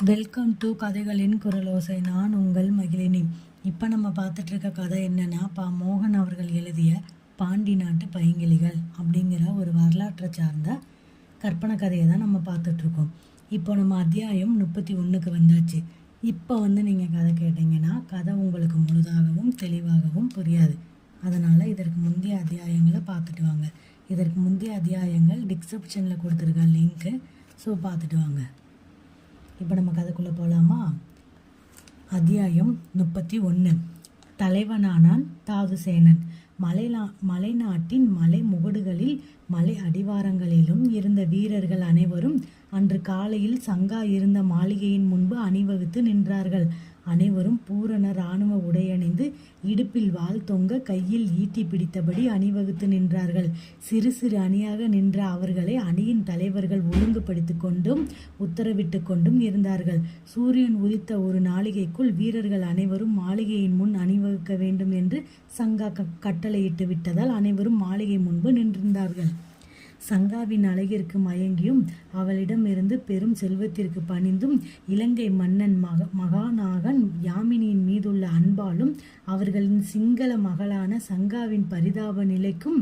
Welcome to கதைகளின் குரலோசை. நான் உங்கள் மகிழினி. இப்போ நம்ம பார்த்துட்டு இருக்க கதை என்னன்னா, மோகன் அவர்கள் எழுதிய பாண்டி நாட்டு பைங்கிளிகள் அப்படிங்கிற ஒரு வரலாற்றை சார்ந்த கற்பனை கதையை தான் நம்ம பார்த்துட்ருக்கோம். இப்போ நம்ம அத்தியாயம் 31க்கு வந்தாச்சு. இப்போ நீங்கள் கதை கேட்டிங்கன்னா கதை உங்களுக்கு முழுதாகவும் தெளிவாகவும் புரியாது. அதனால் இதற்கு முந்தைய அத்தியாயங்களை பார்த்துட்டு வாங்க. இதற்கு முந்தைய அத்தியாயங்கள் டிஸ்கிரிப்ஷனில் கொடுத்துருக்க லிங்க்கு. ஸோ பார்த்துட்டு வாங்க. இப்போ நம்ம கதைக்குள்ளே போகலாமா? அத்தியாயம் 31. தலைவனானான் தாதுசேனன். மலைநாட்டின் மலை முகடுகளில் மலை அடிவாரங்களிலும் இருந்த வீரர்கள் அனைவரும் அன்று காலையில் சங்கா இருந்த மாளிகையின் முன்பு அணிவகுத்து நின்றார்கள். அனைவரும் பூரண இராணுவ உடையணிந்து இடுப்பில் வாள் தொங்க கையில் ஈட்டி பிடித்தபடி அணிவகுத்து நின்றார்கள். சிறு சிறு அணியாக நின்ற அவர்களை அணியின் தலைவர்கள் ஒழுங்குபடுத்தி கொண்டும் உத்தரவிட்டு கொண்டும் இருந்தார்கள். சூரியன் உதித்த ஒரு நாளிகைக்குள் வீரர்கள் அனைவரும் மாளிகையின் முன் அணிவகுக்க வேண்டும் என்று சங்கா கட்டளையிட்டு விட்டதால் அனைவரும் மாளிகை முன்பு நின்றிருந்தார்கள். சங்காவின் அழகிற்கு மயங்கியும் அவளிடமிருந்து பெரும் செல்வத்திற்கு பணிந்தும் இலங்கை மன்னன் மகாநாகன் யாமினியின் மீதுள்ள அன்பாலும் அவர்களின் சிங்கள மகளான சங்காவின் பரிதாப நிலைக்கும்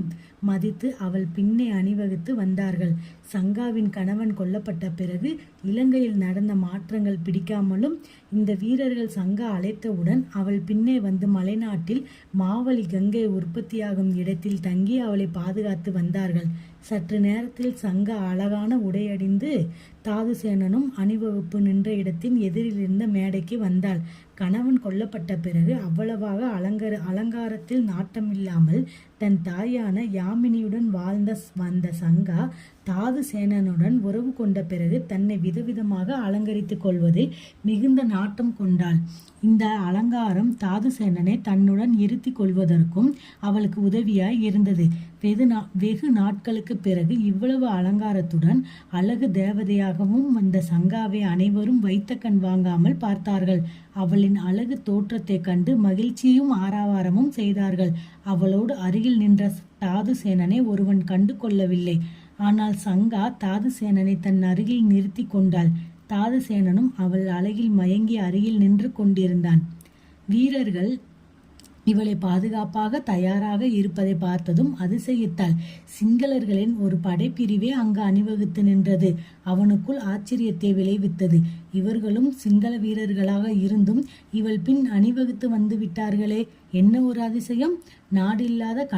மதித்து அவள் பின்னே அணிவகுத்து வந்தார்கள். சங்காவின் கணவன் கொல்லப்பட்ட பிறகு இலங்கையில் நடந்த மாற்றங்கள் பிடிக்காமலும் இந்த வீரர்கள் சங்கா அழைத்தவுடன் அவள் பின்னே வந்து மலைநாட்டில் மாவலி கங்கை உற்பத்தியாகும் இடத்தில் தங்கி அவளை பாதுகாத்து வந்தார்கள். சற்று நேரத்தில் சங்கா அழகான உடையடிந்து தாதுசேனனும் அணிவகுப்பு நின்ற இடத்தின் எதிரில் இருந்த மேடைக்கு வந்தாள். கணவன் கொல்லப்பட்ட பிறகு அவ்வளவாக அலங்காரத்தில் நாட்டமில்லாமல் தன் தாயான யாமினியுடன் வந்த சங்கா தாதுசேனனுடன் உறவு கொண்ட பிறகு தன்னை விதவிதமாக அலங்கரித்துக் கொள்வதில் மிகுந்த நாட்டம் கொண்டாள். இந்த அலங்காரம் தாதுசேனனை தன்னுடன் இருத்தி கொள்வதற்கும் அவளுக்கு உதவியாய் இருந்தது. வெகு நாட்களுக்கு பிறகு இவ்வளவு அலங்காரத்துடன் அழகு தேவதையாகவும் வந்த சங்காவை அனைவரும் வைத்த கண் வாங்காமல் பார்த்தார்கள். அவளின் அழகு தோற்றத்தை கண்டு மகிழ்ச்சியும் ஆரவாரமும் செய்தார்கள். அவளோடு அருகில் நின்ற தாதுசேனனை ஒருவன் கண்டு கொள்ளவில்லை. ஆனால் சங்கா தாதுசேனனை தன் அருகில் நிறுத்தி கொண்டாள். தாதுசேனனும் அவள் அழகில் மயங்கி அருகில் நின்று கொண்டிருந்தான். வீரர்கள் இவளை பாதுகாப்பாக தயாராக இருப்பதை பார்த்ததும் அதிசயித்தாள். சிங்களர்களின் ஒரு படைப்பிரிவே அங்கு அணிவகுத்து நின்றது. அவனுக்குள் ஆச்சரியத்தை விளைவித்தது. இவர்களும் சிங்கள வீரர்களாக இருந்தும் இவள் பின் அணிவகுத்து வந்து விட்டார்களே, என்ன ஒரு அதிசயம்! நாடில்லாத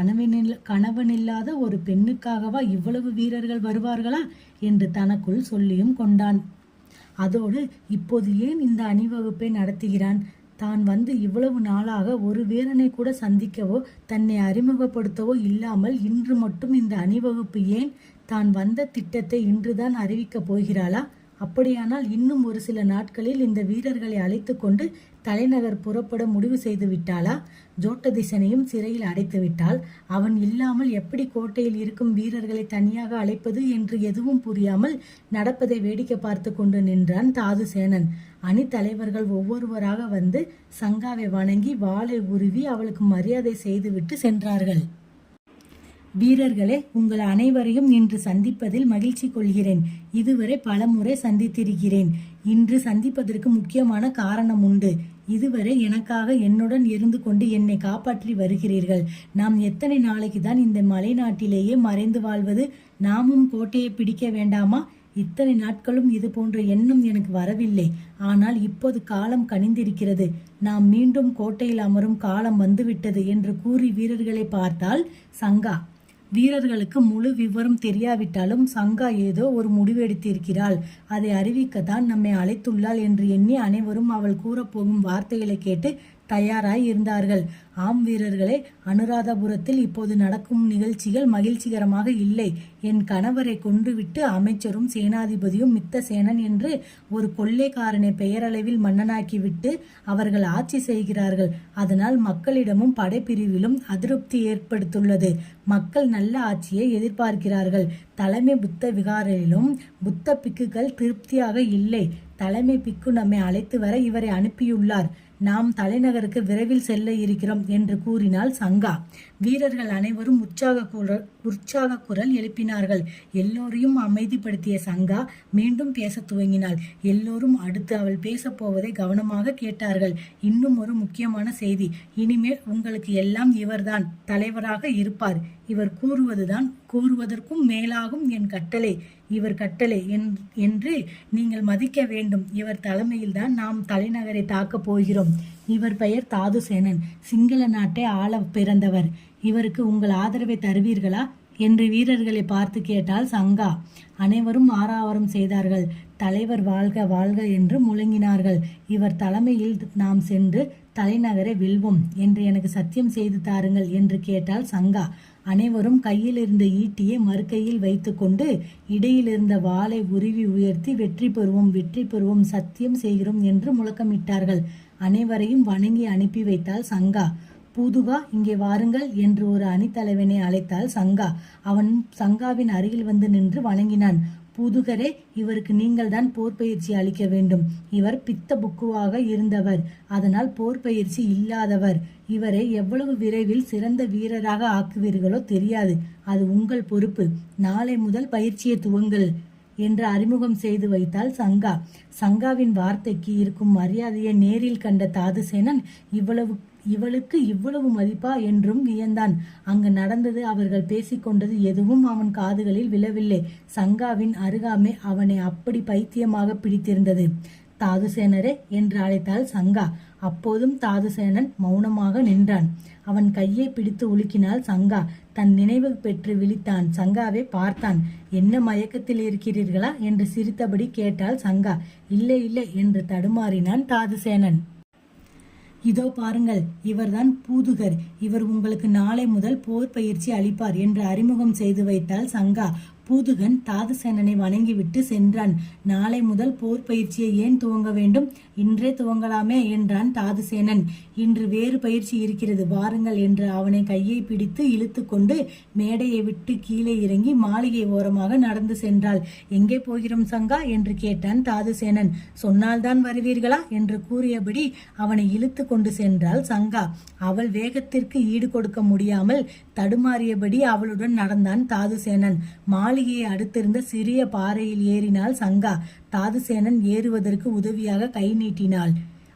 கணவனில்லாத ஒரு பெண்ணுக்காகவா இவ்வளவு வீரர்கள் வருவார்களா என்று தனக்குள் சொல்லியும் கொண்டான். அதோடு இப்போது ஏன் இந்த அணிவகுப்பை நடத்துகிறான்? தான் வந்து இவ்வளவு நாளாக ஒரு வீரனை கூட சந்திக்கவோ தன்னை அறிமுகப்படுத்தவோ இல்லாமல் இன்று மட்டும் இந்த அணிவகுப்பு ஏன்? தான் வந்த திட்டத்தை இன்றுதான் அறிவிக்கப் போகிறாளா? அப்படியானால் இன்னும் ஒரு சில நாட்களில் இந்த வீரர்களை அழைத்து கொண்டு தலைநகர் புறப்பட முடிவு செய்து விட்டாளா? ஜோட்டதிசனையும் சிறையில் அடைத்து விட்டால் அவன் இல்லாமல் எப்படி கோட்டையில் இருக்கும் வீரர்களை தனியாக அழைப்பது என்று எதுவும் புரியாமல் நடப்பதை வேடிக்கை பார்த்து கொண்டு நின்றான் தாதுசேனன். அணி தலைவர்கள் ஒவ்வொருவராக வந்து சங்காவை வணங்கி வாளை உருவி அவளுக்கு மரியாதை செய்துவிட்டு சென்றார்கள். வீரர்களே, உங்கள் அனைவரையும் இன்று சந்திப்பதில் மகிழ்ச்சி கொள்கிறேன். இதுவரை பல முறை சந்தித்திருக்கிறேன். இன்று சந்திப்பதற்கு முக்கியமான காரணம் உண்டு. இதுவரை எனக்காக என்னுடன் இருந்து கொண்டு என்னை காப்பாற்றி வருகிறீர்கள். நாம் எத்தனை நாளைக்கு தான் இந்த மலை நாட்டிலேயே மறைந்து வாழ்வது? நாமும் கோட்டையை பிடிக்க வேண்டாமா? இத்தனை நாட்களும் இது போன்ற எண்ணம் எனக்கு வரவில்லை. ஆனால் இப்போது காலம் கனிந்திருக்கிறது. நாம் மீண்டும் கோட்டையில் அமரும் காலம் வந்துவிட்டது என்று கூறி வீரர்களை பார்த்தால் சங்கா. வீரர்களுக்கு முழு விவரம் தெரியாவிட்டாலும் சங்கா ஏதோ ஒரு முடிவு எடுத்திருக்கிறாள். அதை அறிவிக்கத்தான் நம்மை அழைத்துள்ளாள் என்று எண்ணி அனைவரும் அவள் கூறப்போகும் வார்த்தைகளை கேட்டு தயாராய் இருந்தார்கள். ஆம் வீரர்களே, அனுராதபுரத்தில் இப்போது நடக்கும் நிகழ்ச்சிகள் மகிழ்ச்சிகரமாக இல்லை. என் கணவரை கொன்றுவிட்டு அமைச்சரும் சேனாதிபதியும் மித்தசேனன் என்று ஒரு கொள்ளைக்காரனை பெயரளவில் மன்னனாக்கிவிட்டு அவர்கள் ஆட்சி செய்கிறார்கள். அதனால் மக்களிடமும் படைப்பிரிவிலும் அதிருப்தி ஏற்படுத்துள்ளது. மக்கள் நல்ல ஆட்சியை எதிர்பார்க்கிறார்கள். தலைமை புத்த விகாரிலும் புத்த பிக்குகள் திருப்தியாக இல்லை. தலைமை பிக்கு நம்மை அழைத்து வர இவரை அனுப்பியுள்ளார். நாம் தலைநகருக்கு விரைவில் செல்ல இருக்கிறோம் என்று கூறினாள் சங்கா. வீரர்கள் அனைவரும் உற்சாக குரல் எழுப்பினார்கள். எல்லோரையும் அமைதிப்படுத்திய சங்கா மீண்டும் பேச துவங்கினாள். எல்லோரும் அடுத்து அவள் பேசப் போவதை கவனமாக கேட்டார்கள். இன்னும் ஒரு முக்கியமான செய்தி. இனிமேல் உங்களுக்கு எல்லாம் இவர்தான் தலைவராக இருப்பார். இவர் கூறுவதற்கும் மேலாகும் என் கட்டளை இவர் கட்டளை என்று நீங்கள் மதிக்க வேண்டும். இவர் தலைமையில்தான் நாம் தலைநகரை தாக்கப் போகிறோம். இவர் பெயர் தாதுசேனன். சிங்கள நாட்டை ஆள பிறந்தவர். இவருக்கு உங்கள் ஆதரவை தருவீர்களா என்று வீரர்களை பார்த்து கேட்டால் சங்கா. அனைவரும் ஆரவாரம் செய்தார்கள். தலைவர் வாழ்க வாழ்க என்று முழங்கினார்கள். இவர் தலைமையில் நாம் சென்று தலைநகரை வெல்வோம் என்று எனக்கு சத்தியம் செய்து தாருங்கள் என்று கேட்டால் சங்கா. அனைவரும் கையில் இருந்த ஈட்டியை மறுக்கையில் வைத்து கொண்டு இடையில் இருந்த வாளை உருவி உயர்த்தி வெற்றி பெறுவோம் சத்தியம் செய்கிறோம் என்று முழக்கமிட்டார்கள். அனைவரையும் வணங்கி அனுப்பி வைத்தாள் சங்கா. பூதுகா, இங்கே வாருங்கள் என்று ஒரு அணித்தலைவனை அழைத்தாள் சங்கா. அவன் சங்காவின் அருகில் வந்து நின்று வணங்கினான். பூதுகரே, இவருக்கு நீங்கள் தான் போர் பயிற்சி அளிக்க வேண்டும். இவர் பித்த புக்குவாக இருந்தவர், அதனால் போர் பயிற்சி இல்லாதவர். இவரை எவ்வளவு விரைவில் சிறந்த வீரராக ஆக்குவீர்களோ தெரியாது. அது உங்கள் பொறுப்பு. நாளை முதல் பயிற்சியை துவங்கள் என்று அறிமுகம் செய்து வைத்தாள் சங்கா. சங்காவின் வார்த்தைக்கு இருக்கும் மரியாதையை நேரில் கண்ட தாதுசேனன் இவளுக்கு இவ்வளவு மதிப்பா என்றும் வியந்தான். அங்கு நடந்தது, அவர்கள் பேசிக்கொண்டது எதுவும் அவன் காதுகளில் விழவில்லை. சங்காவின் அருகாமை அவனை அப்படி பைத்தியமாக பிடித்திருந்தது. தாதுசேனரே என்று அழைத்தாள் சங்கா. அப்போதும் தாதுசேனன் மௌனமாக நின்றான். அவன் கையை பிடித்து உலுக்கினாள் சங்கா. தன் நினைவு பெற்று விழித்தான். சங்காவை பார்த்தான். என்ன மயக்கத்தில் இருக்கிறீர்களா என்று சிரித்தபடி கேட்டாள் சங்கா. இல்லை இல்லை என்று தடுமாறினான் தாதுசேனன். இதோ பாருங்கள், இவர்தான் பூதுகர். இவர் உங்களுக்கு நாளை முதல் போர் பயிற்சி அளிப்பார் என்று அறிமுகம் செய்து வைத்தாள் சங்கா. பூதுகன் தாதுசேனனை வணங்கிவிட்டு சென்றான். நாளை முதல் போர் பயிற்சியை ஏன் துவங்க வேண்டும்? இன்றே துவங்கலாமே என்றான் தாதுசேனன். இன்று வேறு பயிற்சி இருக்கிறது, வாருங்கள் என்று அவனை கையை பிடித்து இழுத்து கொண்டு மேடையை விட்டு கீழே இறங்கி மாளிகை ஓரமாக நடந்து சென்றாள். எங்கே போகிறோம் சங்கா என்று கேட்டான் தாதுசேனன். சொன்னால்தான் வருவீர்களா என்று கூறியபடி அவனை இழுத்து கொண்டு சென்றாள் சங்கா. அவள் வேகத்திற்கு ஈடு கொடுக்க முடியாமல் தடுமாறியபடி அவளுடன் நடந்தான் தாதுசேனன். மாளிகையை அடுத்திருந்த சிறிய பாறையில் ஏறினாள் சங்கா. தாதுசேனன் ஏறுவதற்கு உதவியாக கை நீட்டினாள்.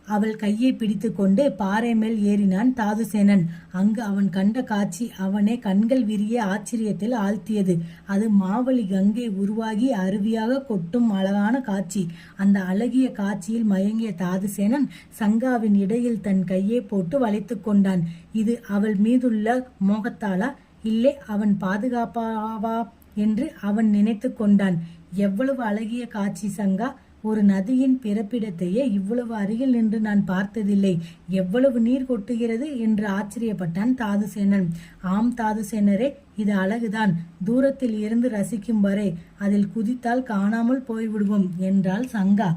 அவள் கையை பிடித்து கொண்டு பாறை மேல் ஏறினான் தாதுசேனன். அங்கு அவன் கண்ட காட்சி அவனை கண்கள் விரிய ஆச்சரியத்தில் ஆழ்த்தியது. அது மாவலி கங்கை உருவாகி அருவியாக கொட்டும் அழகான காட்சி. அந்த அழகிய காட்சியில் மயங்கிய தாதுசேனன் சங்காவின் இடையில் தன் கையை போட்டு வளைத்து கொண்டான். இது அவள் மீதுள்ள மோகத்தாலா, இல்லை அவன் பாதுகாப்பாவா என்று அவன் நினைத்து கொண்டான். எவ்வளவு அழகிய காட்சி சங்கா! ஒரு நதியின் பிறப்பிடத்தையே இவ்வளவு அருகில் நின்று நான் பார்த்ததில்லை. எவ்வளவு நீர் கொட்டுகிறது என்று ஆச்சரியப்பட்டான் தாதுசேனன். ஆம் தாதுசேனரே, இது அழகுதான். தூரத்தில் இருந்து ரசிக்கும் வரை அதில் குதித்தால் காணாமல் போய்விடுவோம் என்றாள் சங்கா.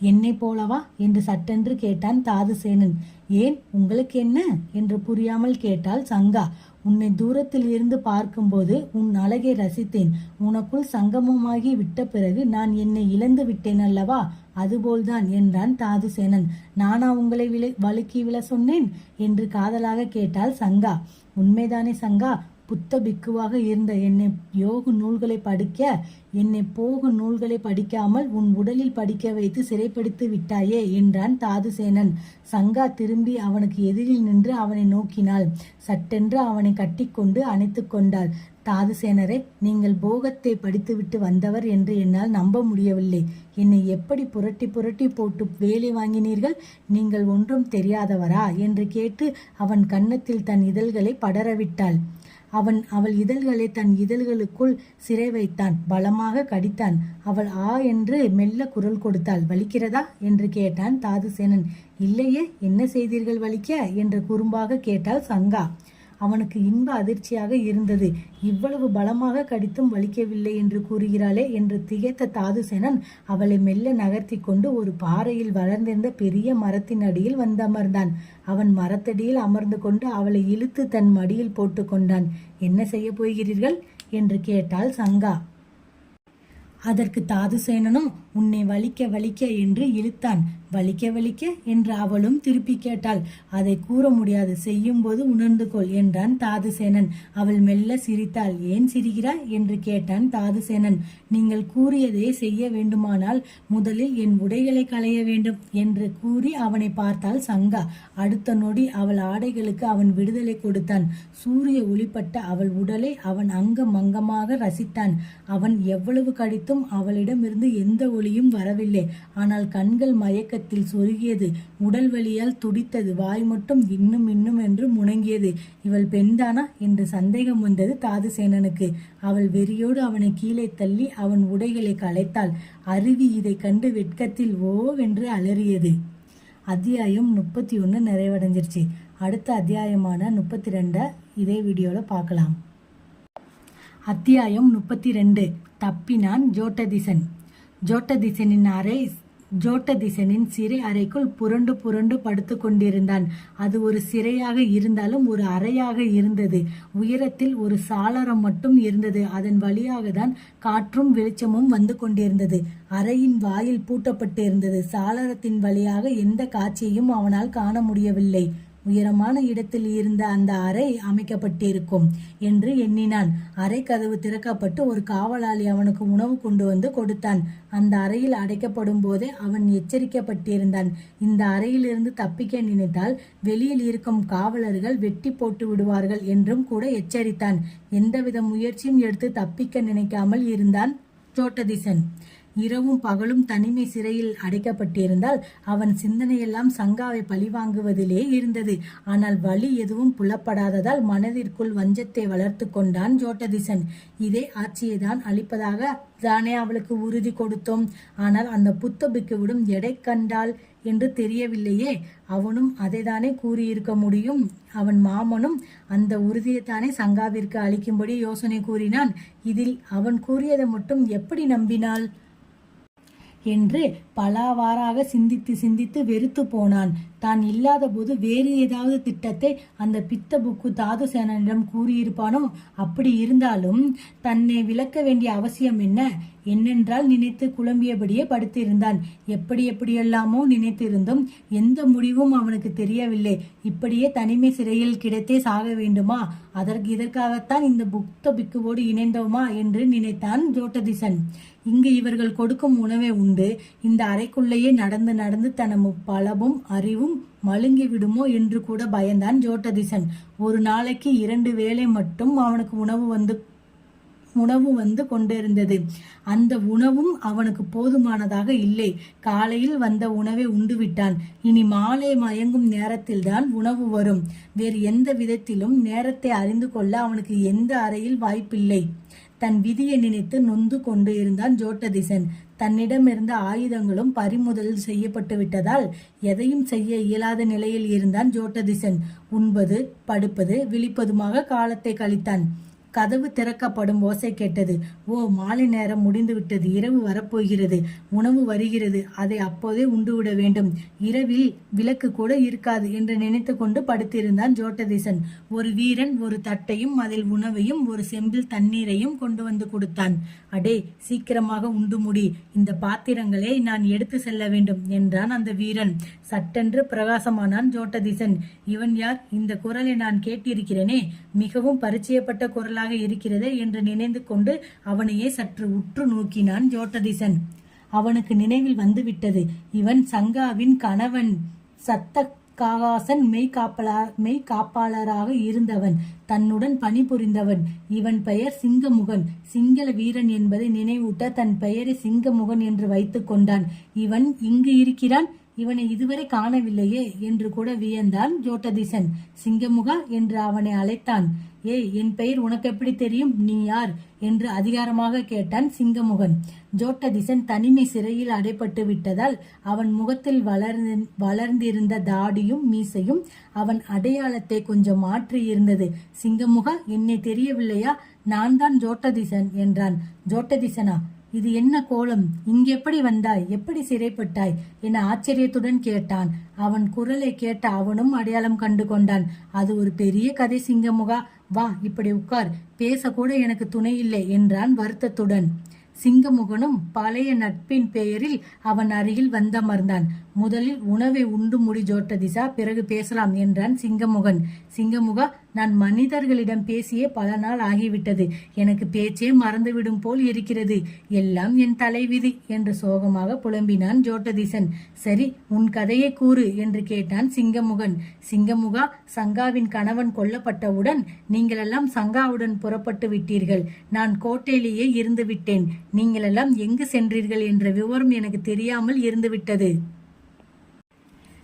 என்னை போலவா என்று சட்டென்று கேட்டான் தாதுசேனன். ஏன், உங்களுக்கு என்ன என்று புரியாமல் கேட்டாள் சங்கா. உன்னை தூரத்தில் இருந்து பார்க்கும்போது உன் அழகை ரசித்தேன். உனக்குள் சங்கமமாகி விட்ட பிறகு நான் என்னை இழந்து விட்டேன் அல்லவா, அதுபோல்தான் என்றான் தாதுசேனன். நானா உங்களை வழுக்கி விழ சொன்னேன் என்று காதலாக கேட்டாள் சங்கா. உண்மைதானே சங்கா? புத்த பிக்குவாக இருந்த என்னை யோக நூல்களை படிக்க, என்னை போக நூல்களை படிக்காமல் உன் உடலில் படிக்க வைத்து சிறைப்படுத்தி விட்டாயே என்றான் தாதுசேனன். சங்கா திரும்பி அவனுக்கு எதிரில் நின்று அவனை நோக்கினாள். சட்டென்று அவனை கட்டிக்கொண்டு அணைத்து கொண்டாள். தாதுசேனரே, நீங்கள் போகத்தை படித்துவிட்டு வந்தவர் என்று என்னால் நம்ப முடியவில்லை. என்னை எப்படி புரட்டி புரட்டி போட்டு வேலை வாங்கினீர்கள்? நீங்கள் ஒன்றும் தெரியாதவரா என்று கேட்டு அவன் கன்னத்தில் தன் இதழ்களை படரவிட்டாள். அவள் இதழ்களை தன் இதழ்களுக்குள் சிறை வைத்தான். பலமாக கடித்தான். அவள் ஆ என்று மெல்ல குரல் கொடுத்தாள். வலிக்கிறதா என்று கேட்டான் தாதுசேனன். இல்லையே, என்ன செய்தீர்கள் வலிக்க என்று குறும்பாக கேட்டாள் சங்கா. அவனுக்கு இன்ப அதிர்ச்சியாக இருந்தது. இவ்வளவு பலமாக கடித்தும் வலிக்கவில்லை என்று கூறுகிறாளே என்று திகைத்த தாதுசேனன் அவளை மெல்ல நகர்த்தி கொண்டு ஒரு பாறையில் வளர்ந்திருந்த பெரிய மரத்தின் அடியில் வந்து அமர்ந்தான். அவன் மரத்தடியில் அமர்ந்து கொண்டு அவளை இழுத்து தன் மடியில் போட்டு கொண்டான். என்ன செய்ய போகிறீர்கள் என்று கேட்டாள் சங்கா. அதற்கு தாதுசேனனும், உன்னை வலிக்க வலிக்க என்று இழுத்தான். வலிக்க வலிக்க என்று அவளும் திருப்பி கேட்டாள். அதை கூற முடியாது, செய்யும்போது உணர்ந்து கொள் என்றான் தாதுசேனன். அவள் மெல்ல சிரித்தாள். ஏன் சிரிக்கிறாய் என்று கேட்டான் தாதுசேனன். நீங்கள் கூறியதை செய்ய வேண்டுமானால் முதலில் என் உடைகளை களைய வேண்டும் என்று கூறி அவனை பார்த்தாள் சங்கா. அடுத்த நொடி அவள் ஆடைகளுக்கு அவன் விடுதலை கொடுத்தான். சூரிய ஒளிப்பட்ட அவள் உடலை அவன் அங்கம் அங்கமாக ரசித்தான். அவன் எவ்வளவு கடித்தும் அவளிடமிருந்து எந்த ஒளியும் வரவில்லை. ஆனால் கண்கள் மயக்கத்தில் சொருகியது, உடல் வலியால் துடித்தது, வாய் மட்டும் இன்னும் இன்னும் என்று முணங்கியது. இவள் பெண்தானா என்று சந்தேகம் வந்தது தாதுசேனனுக்கு. அவள் வெறியோடு அவனை கீழே தள்ளி அவன் உடைகளை களைத்தாள். அருவி இதை கண்டு வெட்கத்தில் ஓவென்று அலறியது. அத்தியாயம் 31 நிறைவடைஞ்சிருச்சு. அடுத்த அத்தியாயமான 32 இதே வீடியோவில் பார்க்கலாம். அத்தியாயம் 32. தப்பினான் ஜோட்டதிசன். ஜோட்டதிசனின் சிறை அறைக்குள் புரண்டு புரண்டு படுத்து கொண்டிருந்தான். அது ஒரு சிறையாக இருந்தாலும் ஒரு அறையாக இருந்தது. உயரத்தில் ஒரு சாளரம் மட்டும் இருந்தது. அதன் வழியாக தான் காற்றும் வெளிச்சமும் வந்து கொண்டிருந்தது. அறையின் வாயில் பூட்டப்பட்டு இருந்தது. சாளரத்தின் வழியாக எந்த காட்சியையும் அவனால் காண முடியவில்லை. உயரமான இடத்தில் இருந்த அந்த அறை அமைக்கப்பட்டிருக்கும் என்று எண்ணினான். அறை கதவு திறக்கப்பட்டு ஒரு காவலாளி அவனுக்கு உணவு கொண்டு வந்து கொடுத்தான். அந்த அறையில் அடைக்கப்படும் போதே அவன் எச்சரிக்கப்பட்டிருந்தான். இந்த அறையிலிருந்து தப்பிக்க நினைத்தால் வெளியில் இருக்கும் காவலர்கள் வெட்டி போட்டு விடுவார்கள் என்றும் கூட எச்சரித்தான். எந்தவித முயற்சியும் எடுத்து தப்பிக்க நினைக்காமல் இருந்தான் ஜோட்டதிசன். இரவும் பகலும் தனிமை சிறையில் அடைக்கப்பட்டிருந்தால் அவன் சிந்தனையெல்லாம் சங்காவை பழிவாங்குவதிலே இருந்தது. ஆனால் வழி எதுவும் புலப்படாததால் மனதிற்குள் வஞ்சத்தை வளர்த்து கொண்டான் ஜோட்டதிசன். இதே ஆட்சியை தான் அளிப்பதாக தானே அவளுக்கு உறுதி கொடுத்தோம். ஆனால் அந்த புத்தபிக்குவிடும் எடை கண்டாள் என்று தெரியவில்லையே. அவனும் அதை தானே கூறியிருக்க முடியும். அவன் மாமனும் அந்த உறுதியைத்தானே சங்காவிற்கு அளிக்கும்படி யோசனை கூறினான். இதில் அவன் கூறியதை மட்டும் எப்படி நம்பினாள் என்று பலவாறாக சிந்தித்து சிந்தித்து வெறுத்து போனான். தான் இல்லாத போது வேறு ஏதாவது திட்டத்தை அந்த பித்த புக்கு தாதுசேனனிடம் கூறியிருப்பானோ? அப்படி இருந்தாலும் தன்னை விளக்க வேண்டிய அவசியம் என்ன? என்னென்றால் நினைத்து குழம்பியபடியே படுத்திருந்தான். எப்படியெல்லாமோ நினைத்திருந்தும் எந்த முடிவும் அவனுக்கு தெரியவில்லை. இப்படியே தனிமை சிறையில் கிடைத்தே சாக வேண்டுமா? இதற்காகத்தான் இந்த புத்த பிக்குவோடு இணைந்தோமா என்று நினைத்தான் ஜோட்டதிசன். இங்கு இவர்கள் கொடுக்கும் உணவை உண்டு இந்த அறைக்குள்ளேயே நடந்து நடந்து தன பலமும் அறிவும் மழுங்கி விடுமோ என்று கூட பயந்தான் ஜோட்டதிசன். ஒரு நாளைக்கு 2 வேளை மட்டும் அவனுக்கு உணவு வந்து கொண்டிருந்தது. அந்த உணவும் அவனுக்கு போதுமானதாக இல்லை. காலையில் வந்த உணவை உண்டு விட்டான். இனி மாலை மயங்கும் நேரத்தில்தான் உணவு வரும். வேறு எந்த விதத்திலும் நேரத்தை அறிந்து கொள்ள அவனுக்கு எந்த அறையில் வாய்ப்பில்லை. தன் விதியை நினைத்து நொந்து கொண்டு இருந்தான் ஜோட்டதிசன். தன்னிடமிருந்த ஆயுதங்களும் பறிமுதல் செய்யப்பட்டு விட்டதால் எதையும் செய்ய இயலாத நிலையில் இருந்தான் ஜோட்டதிசன். உண்பது, படுப்பது, விழிப்பதுமாக காலத்தை கழித்தான். கதவு திறக்கப்படும் ஓசை கேட்டது. ஓ, மாலை நேரம் முடிந்து விட்டது. இரவு வரப்போகிறது. உணவு வருகிறது. அதை அப்போதே உண்டுவிட வேண்டும். இரவில் விளக்கு கூட இருக்காது என்று நினைத்து கொண்டு படுத்திருந்தான் ஜோட்டதிசன். ஒரு வீரன் ஒரு தட்டையும் அதில் உணவையும் ஒரு செம்பில் தண்ணீரையும் கொண்டு வந்து கொடுத்தான். அடே, சீக்கிரமாக உண்டு முடி. இந்த பாத்திரங்களை நான் எடுத்து செல்ல வேண்டும் என்றான் அந்த வீரன். சட்டென்று பிரகாசமானான் ஜோட்டதிசன். இவன் யார்? இந்த குரலை நான் கேட்டிருக்கிறேனே, மிகவும் பரிச்சயப்பட்ட குரலாக இருக்கிறதே என்று நினைந்து கொண்டு அவனையே சற்று உற்று நோக்கினான் ஜோட்டதிசன். அவனுக்கு நினைவில் வந்துவிட்டது. இவன் சங்காவின் கணவன் சத்தகாகாசன் மெய்காப்பாளராக இருந்தவன், தன்னுடன் பணிபுரிந்தவன். இவன் பெயர் சிங்கமுகன். சிங்கள வீரன் என்பதை நினைவூட்ட தன் பெயரை சிங்கமுகன் என்று வைத்துக் கொண்டான். இவன் இங்கு இருக்கிறான். இவனை இதுவரை காணவில்லையே என்று கூட வியந்தான் ஜோட்டதிசன். சிங்கமுகா என்று அவனை அழைத்தான். ஏய், என் பெயர் உனக்கு எப்படி தெரியும்? நீ யார் என்று அதிகாரமாக கேட்டான் சிங்கமுகன். ஜோட்டதிசன் தனிமை சிறையில் அடைப்பட்டு விட்டதால் அவன் முகத்தில் வளர்ந்திருந்த தாடியும் மீசையும் அவன் அடையாளத்தை கொஞ்சம் மாற்றி இருந்தது. சிங்கமுகா, என்னை தெரியவில்லையா? நான் தான் ஜோட்டதிசன் என்றான். ஜோட்டதிசனா, இது என்ன கோலம்? இங்கெப்படி வந்தாய்? எப்படி சிறைப்பட்டாய் என ஆச்சரியத்துடன் கேட்டான். அவன் குரலை கேட்ட அவனும் அடையாளம் கண்டு கொண்டான். அது ஒரு பெரிய கதை சிங்கமுகா. வா, இப்படி உட்கார். பேச கூட எனக்கு துணை இல்லை என்றான் வருத்தத்துடன். சிங்கமுகனும் பழைய நட்பின் பெயரில் அவன் அருகில் வந்தமர்ந்தான். முதலில் உணவை உண்டு முடி ஜோட்டதிசா, பிறகு பேசலாம் என்றான் சிங்கமுகன். சிங்கமுகா, நான் மனிதர்களிடம் பேசியே பல நாள் ஆகிவிட்டது. எனக்கு பேச்சே மறந்துவிடும் போல் இருக்கிறது. எல்லாம் என் தலைவிதி என்று சோகமாக புலம்பினான் ஜோட்டதிசன். சரி, உன் கதையை கூறு என்று கேட்டான் சிங்கமுகன். சிங்கமுகா, சங்காவின் கணவன் கொல்லப்பட்டவுடன் நீங்களெல்லாம் சங்காவுடன் புறப்பட்டு விட்டீர்கள். நான் கோட்டையிலேயே இருந்து விட்டேன். நீங்களெல்லாம் எங்கு சென்றீர்கள் என்ற விவரம் எனக்கு தெரியாமல் இருந்துவிட்டது.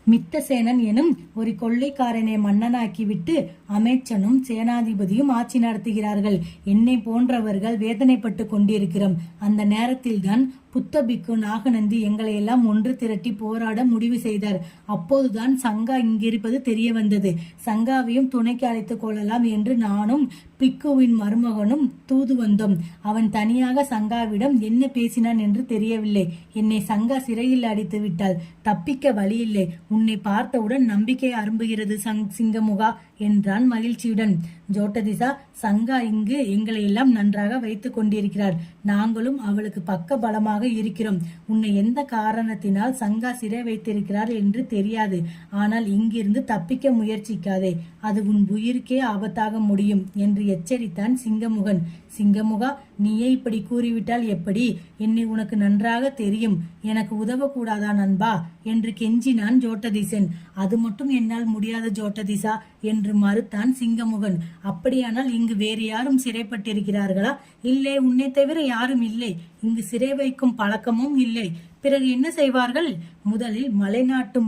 மித்தசேனன் எனும் ஒரு கொள்ளைக்காரனை மன்னனாக்கிவிட்டு அமைச்சனும் சேனாதிபதியும் ஆட்சி நடத்துகிறார்கள். என்னை போன்றவர்கள் வேதனைப்பட்டு கொண்டிருக்கிறோம். அந்த நேரத்தில்தான் புத்த பிக்கு நாகநந்தி எங்களை எல்லாம் ஒன்று திரட்டி போராட முடிவு செய்தார். அப்போதுதான் சங்கா இங்கிருப்பது தெரிய வந்தது. சங்காவையும் துணைக்கு அழைத்துக் கொள்ளலாம் என்று நானும் பிக்குவின் மருமகனும் தூது வந்தோம். அவன் தனியாக சங்காவிடம் என்ன பேசினான் என்று தெரியவில்லை. என்னை சங்கா சிறையில் அடித்து விட்டால் தப்பிக்க வழியில்லை. உன்னை பார்த்தவுடன் நம்பிக்கை அரும்புகிறது சிங்கமுகா என்றான் மகிழ்ச்சியுடன். ஜோட்டதிசா, சங்கா இங்கு எங்களை எல்லாம் நன்றாக வைத்துக் கொண்டிருக்கிறார். நாங்களும் அவளுக்கு பக்க பலமாக இருக்கிறோம். உன்னை எந்த காரணத்தினால் சங்கா சிறை வைத்திருக்கிறார் என்று தெரியாது. ஆனால் இங்கிருந்து தப்பிக்க முயற்சிக்காதே. அது உன் உயிருக்கே ஆபத்தாக முடியும் என்று எச்சரித்தான் சிங்கமுகன். சிங்கமுகா, நீயே இப்படி கூறிவிட்டால் எப்படி? என்னை உனக்கு நன்றாக தெரியும். எனக்கு உதவக்கூடாதா நண்பா என்று கெஞ்சினான் ஜோட்டதிசன். அது மட்டும் என்னால் முடியாது ஜோட்டதிசா என்று மறுத்தான் சிங்கமுகன். அப்படியானால் இங்கு வேறு யாரும் சிறைப்பட்டிருக்கிறார்களா? இல்லை, உன்னை தவிர யாரும் இல்லை. இங்கு சிறை வைக்கும் பழக்கமும் இல்லை. பிறகு என்ன செய்வார்கள்? முதலில் மலைநாட்டு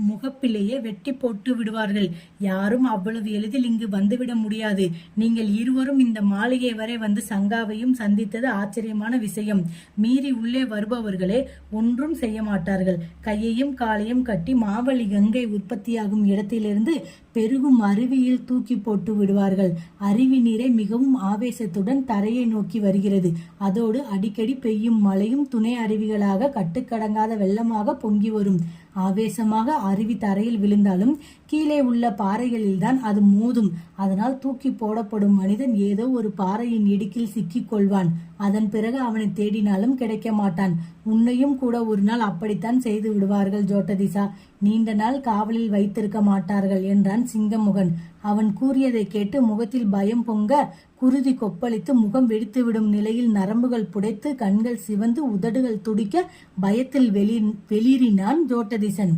முகப்பிலேயே வெட்டி போட்டு விடுவார்கள். யாரும் அவ்வளவு எளிதில் இங்கு வந்துவிட முடியாது. நீங்கள் இருவரும் இந்த மாளிகை வரை வந்து சங்காவையும் சந்தித்தது ஆச்சரியமான விஷயம். மீறி உள்ளே வருபவர்களே ஒன்றும் செய்ய மாட்டார்கள். கையையும் காலையும் கட்டி மாவழி கங்கை உற்பத்தியாகும் இடத்திலிருந்து பெருகும் அருவியில் தூக்கி போட்டு விடுவார்கள். அருவி நீரை மிகவும் ஆவேசத்துடன் தரையை நோக்கி வருகிறது. அதோடு அடிக்கடி பெய்யும் மழையும் துணை அருவிகளாக கட்டுக்கடங்காத வெள்ளமாக பொங்கி வரும். ஆவேசமாக அருவி தரையில் விழுந்தாலும் கீழே உள்ள பாறைகளில்தான் அது மோதும். அதனால் தூக்கி போடப்படும் மனிதன் ஏதோ ஒரு பாறையின் இடுக்கில் சிக்கிக் கொள்வான். அதன் பிறகு அவனை தேடினாலும் கிடைக்க மாட்டான். உன்னையும் கூட ஒரு நாள் அப்படித்தான் செய்து விடுவார்கள் ஜோட்டதிசா. நீண்ட நாள் காவலில் வைத்திருக்க மாட்டார்கள் என்றான் சிங்கமுகன். அவன் கூறியதை கேட்டு முகத்தில் பயம் பொங்க குருதி கொப்பளித்து முகம் வெடித்துவிடும் நிலையில் நரம்புகள் புடைத்து கண்கள் சிவந்து உதடுகள் துடிக்க பயத்தில் வெளிரினான் ஜோட்டதிசன்.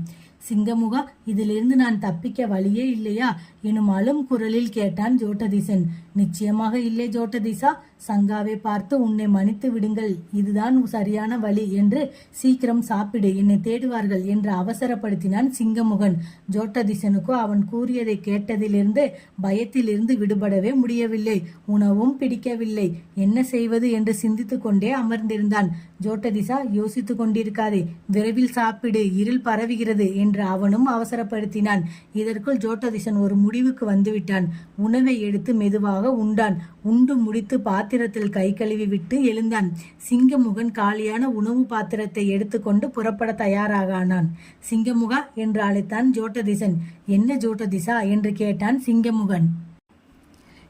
சிங்கமுகா, இதிலிருந்து நான் தப்பிக்க வழியே இல்லையா எனும் அழும் குரலில் கேட்டான் ஜோட்டதிசன். நிச்சயமாக இல்லை ஜோட்டதிசா. சங்காவை பார்த்து உன்னை மன்னித்து விடுங்கள். இதுதான் சரியான வழி என்று சீக்கிரம் சாப்பிடு, என்னை தேடுவார்கள் என்று அவசரப்படுத்தினான் சிங்கமுகன். ஜோட்டதிசனுக்கோ அவன் கூறியதை கேட்டதிலிருந்து பயத்திலிருந்து விடுபடவே முடியவில்லை. உணவும் பிடிக்கவில்லை. என்ன செய்வது என்று சிந்தித்துக் கொண்டே அமர்ந்திருந்தான். ஜோட்டதிசா, யோசித்துக் கொண்டிருக்காதே, விரைவில் சாப்பிடு, இருள் பரவுகிறது என்று அவனும் அவசரப்படுத்தினான். இதற்குள் ஜோட்டதிசன் ஒரு முடிவுக்கு வந்துவிட்டான். உணவை எடுத்து மெதுவாக உண்டான். உண்டு முடித்து பாத்திரத்தில் கை கழுவி விட்டு எழுந்தான். சிங்கமுகன் காலியான உணவு பாத்திரத்தை எடுத்துக்கொண்டு புறப்பட தயாராகானான். சிங்கமுகா என்று அழைத்தான் ஜோட்டதிசன். என்ன ஜோட்டதிசா என்று கேட்டான் சிங்கமுகன்.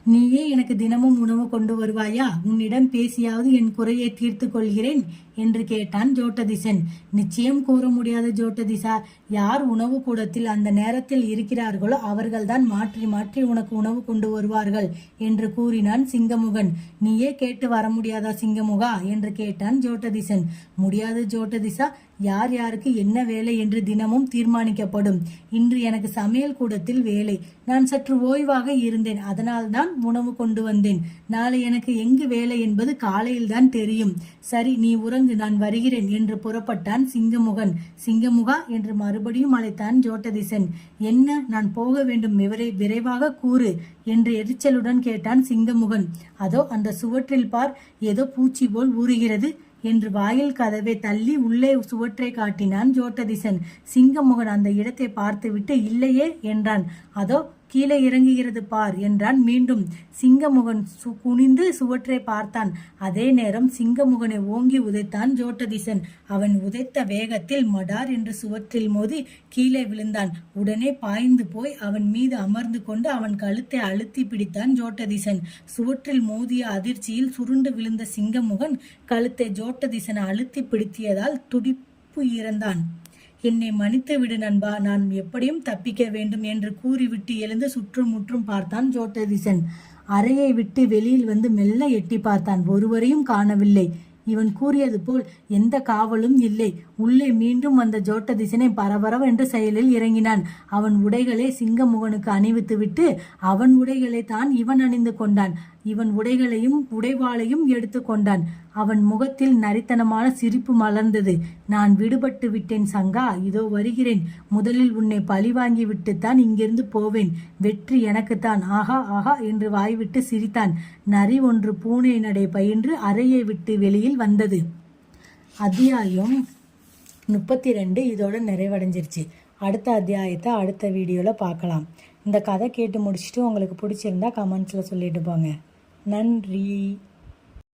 நீயே எனக்கு தினமும் உணவு கொண்டு வருவாயா? உன்னிடம் பேசியாவது என் குறையை தீர்த்து கொள்கிறேன் என்று கேட்டான் ஜோட்டதிசன். நிச்சயம் கூற முடியாது ஜோட்டதிசா. யார் உணவு கூடத்தில் அந்த நேரத்தில் இருக்கிறார்களோ அவர்கள்தான் மாற்றி மாற்றி உனக்கு உணவு கொண்டு வருவார்கள் என்று கூறினான் சிங்கமுகன். நீயே கேட்டு வர முடியாதா சிங்கமுகா என்று கேட்டான் ஜோட்டதிசன். முடியாது ஜோட்டதிசா. யார் யாருக்கு என்ன வேலை என்று தினமும் தீர்மானிக்கப்படும். இன்று எனக்கு சமையல் கூடத்தில் வேலை. நான் சற்று ஓய்வாக இருந்தேன். அதனால்தான் உணவு கொண்டு வந்தேன். நாளை எனக்கு எங்கு வேலை என்பது காலையில் தான் தெரியும். சரி, நீ உறங்கு, நான் வருகிறேன் என்று புறப்பட்டான் சிங்கமுகன். சிங்கமுகா என்று மறுபடியும் அழைத்தான் ஜோட்டதிசன். என்ன, நான் போக வேண்டும், விரைவாக கூறு என்று எரிச்சலுடன் கேட்டான் சிங்கமுகன். அதோ அந்த சுவற்றில் பார், ஏதோ பூச்சி போல் ஊறுகிறது என்று வாயில் கதவை தள்ளி உள்ளே சுவற்றை காட்டினான் ஜோட்டதிசன். சிங்கமுகன் அந்த இடத்தை பார்த்துவிட்டு இல்லையே என்றான். அதோ கீழே இறங்குகிறது பார் என்றான். மீண்டும் சிங்கமுகன் குனிந்து சுவற்றை பார்த்தான். அதே நேரம் சிங்கமுகனை ஓங்கி உதைத்தான் ஜோட்டதிசன். அவன் உதைத்த வேகத்தில் மடார் என்று சுவற்றில் மோதி கீழே விழுந்தான். உடனே பாய்ந்து போய் அவன் மீது அமர்ந்து கொண்டு அவன் கழுத்தை அழுத்தி பிடித்தான் ஜோட்டதிசன். சுவற்றில் மோதிய அதிர்ச்சியில் சுருண்டு விழுந்த சிங்கமுகன் கழுத்தை ஜோட்டதிசன் அழுத்தி பிடித்தியதால் துடிப்பு இறந்தான். என்னை மன்னித்து விடு நண்பா, நான் எப்படியும் தப்பிக்க வேண்டும் என்று கூறிவிட்டு எழுந்து சுற்றும் முற்றும் பார்த்தான் ஜோட்டதிசன். அறையை விட்டு வெளியில் வந்து மெல்ல எட்டி பார்த்தான். ஒருவரையும் காணவில்லை. இவன் கூறியது போல் எந்த காவலும் இல்லை. உள்ளே மீண்டும் வந்த ஜோட்டதிசனை பரபரவென்று செயலில் இறங்கினான். அவன் உடைகளை சிங்கமுகனுக்கு அணிவித்து விட்டு அவன் உடைகளை தான் இவன் அணிந்து கொண்டான். இவன் உடைகளையும் உடைவாளையும் எடுத்து கொண்டான். அவன் முகத்தில் நரித்தனமான சிரிப்பு மலர்ந்தது. நான் விடுபட்டு விட்டேன் சங்கா, இதோ வருகிறேன். முதலில் உன்னை பழி வாங்கி விட்டுத்தான் இங்கிருந்து போவேன். வெற்றி எனக்குத்தான். ஆஹா ஆஹா என்று வாய்விட்டு சிரித்தான். நரி ஒன்று பூனை நடை பயின்று அறையை விட்டு வெளியில் வந்தது. அத்தியாயம் 32 இதோட நிறைவடைஞ்சிருச்சு. அடுத்த அத்தியாயத்தை அடுத்த வீடியோவில் பார்க்கலாம். இந்த கதை கேட்டு முடிச்சுட்டு உங்களுக்கு பிடிச்சிருந்தா கமெண்ட்ஸில் சொல்லிட்டு போங்க. நன்றி.